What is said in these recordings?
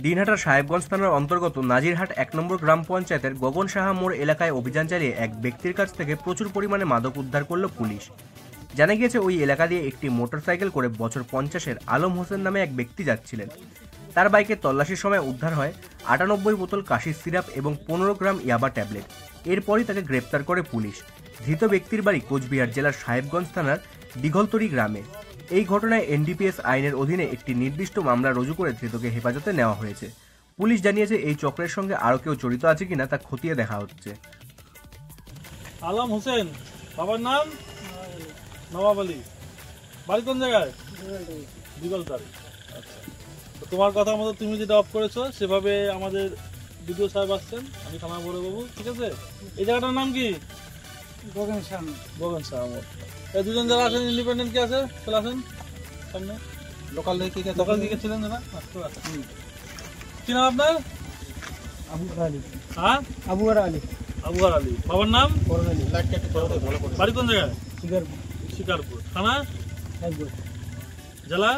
দিনহাটার সাহেবগঞ্জ থানার অন্তর্গত নাজিরহাট ১ নম্বর গ্রাম পঞ্চায়েতের গগন সাহা মোড় এলাকায় অভিযান চালিয়ে এক ব্যক্তির কাছ থেকে প্রচুর পরিমাণে মাদক উদ্ধার করল পুলিশ। জানা গিয়েছে, ওই এলাকা দিয়ে একটি মোটরসাইকেল করে বছর ৫০-এর আলম হোসেন নামে এক ব্যক্তি যাচ্ছিলেন। তার বাইকে তল্লাশির সময় উদ্ধার হয় ৯৮ বোতল কাশির সিরাপ এবং ১৫ গ্রাম ইয়াবা ট্যাবলেট। এরপরই তাকে গ্রেপ্তার করে পুলিশ। ধৃত ব্যক্তির বাড়ি কোচবিহার জেলার সাহেবগঞ্জ থানার দিঘলতরি গ্রামে। এই ঘটনায় এনডিপিএস আইনের অধীনে একটি নির্দিষ্ট মামলা রুজু করে ধৃতকে হেফাজতে নেওয়া হয়েছে। পুলিশ জানিয়েছে, এই চক্রের সঙ্গে আরও কেউ জড়িত আছে কিনা তা খতিয়ে দেখা হচ্ছে। আলম হোসেন, বাবার নাম নবাব আলী, বাড়ি কোন জায়গায়? দিঘলতরি। আচ্ছা, তো তোমার কথা মতো তুমি যেটা অফ করেছো সেভাবে আমাদের বিডিও সাহেব আসছেন, আমি থানা বড় বাবু, ঠিক আছে? এই জায়গাটার নাম কি? গগন সাহা মোড়। এই দুজন যারা আছেন ইন্ডিপেন্ডেন্ট কি আছে চলে আসেন সামনে। লোকাল দিকে ছিলেন না? কি নাম আপনার? আবুয়ার আলী। বাবার নাম? বাড়ি কোন জায়গায়? শিকারপুর। থানা? জেলা?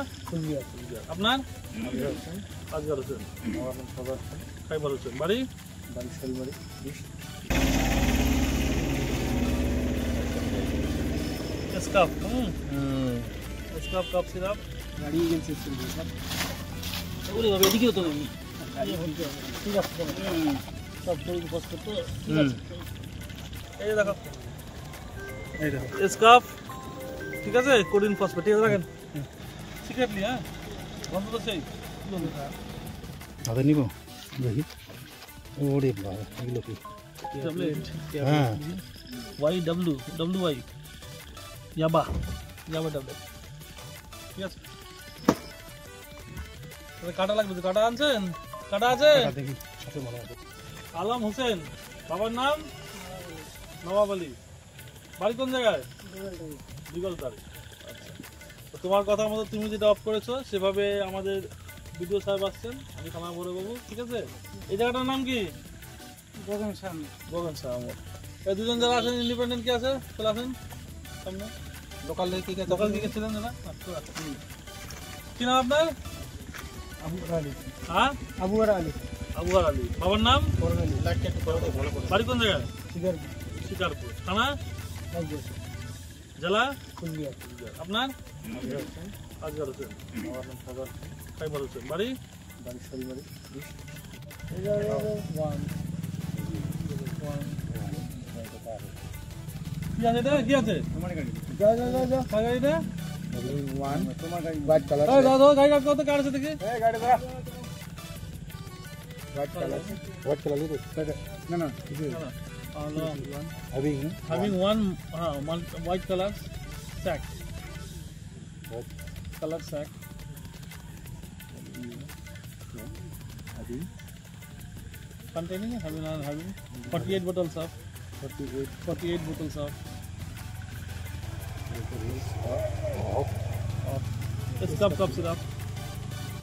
আপনার? আজগার হোসেন। খাইবার হোসেন। বাড়ি? স্কাপ কাপ সিরাপ গাড়ি এজেন্সি সব ওরে বাবা, এদিকেও তো নেই। ঠিক আছে, সব তৈরি পোস্ট করতে। এই দেখো, স্কাপ, ঠিক আছে, কোডিন ফসফেট, ঠিক আছে, রাখেন সিক্রেটলি। হ্যাঁ, বন্ধ তো সেই হাতে নিব দেখি। ওরে বাবা, এগুলো কি? ট্যাবলেট। হ্যাঁ, ওয়াই ইয়াবা ট্যাবলেট, ঠিক আছে। কাটা লাগবে তো? কাটা আনছেন? কাটা আছে? দেখি সাথে মনে আছে। আলম হোসেন, বাবার নাম? নবাব আলী, বাড়ি কোন জায়গায়? দিঘলতরি। আচ্ছা, তো তোমার কথা মতো তুমি যেটা অফ করেছো সেভাবে আমাদের বিডিও সাহেব আসছেন, আমি থানা বড় বাবু, ঠিক আছে? এই জায়গাটার নাম কি? গগন সাহা মোড়। এই দুজন যারা আছেন ইন্ডিপেন্ডেন্ট কি আছে চলে আসেন সামনে। লোকাল দিকে ছিলেন না? কি নাম আপনার? আবুয়ার আলী। বাবার নাম? বাড়ি কোন জায়গায়? শিকারপুর। থানা? জেলা? আপনার? আজগার হোসেন। খাইবার হোসেন। বাড়ি? কি আছে? Having one white color sack. Containing having 48 bottles of 48 bottles of cup syrup.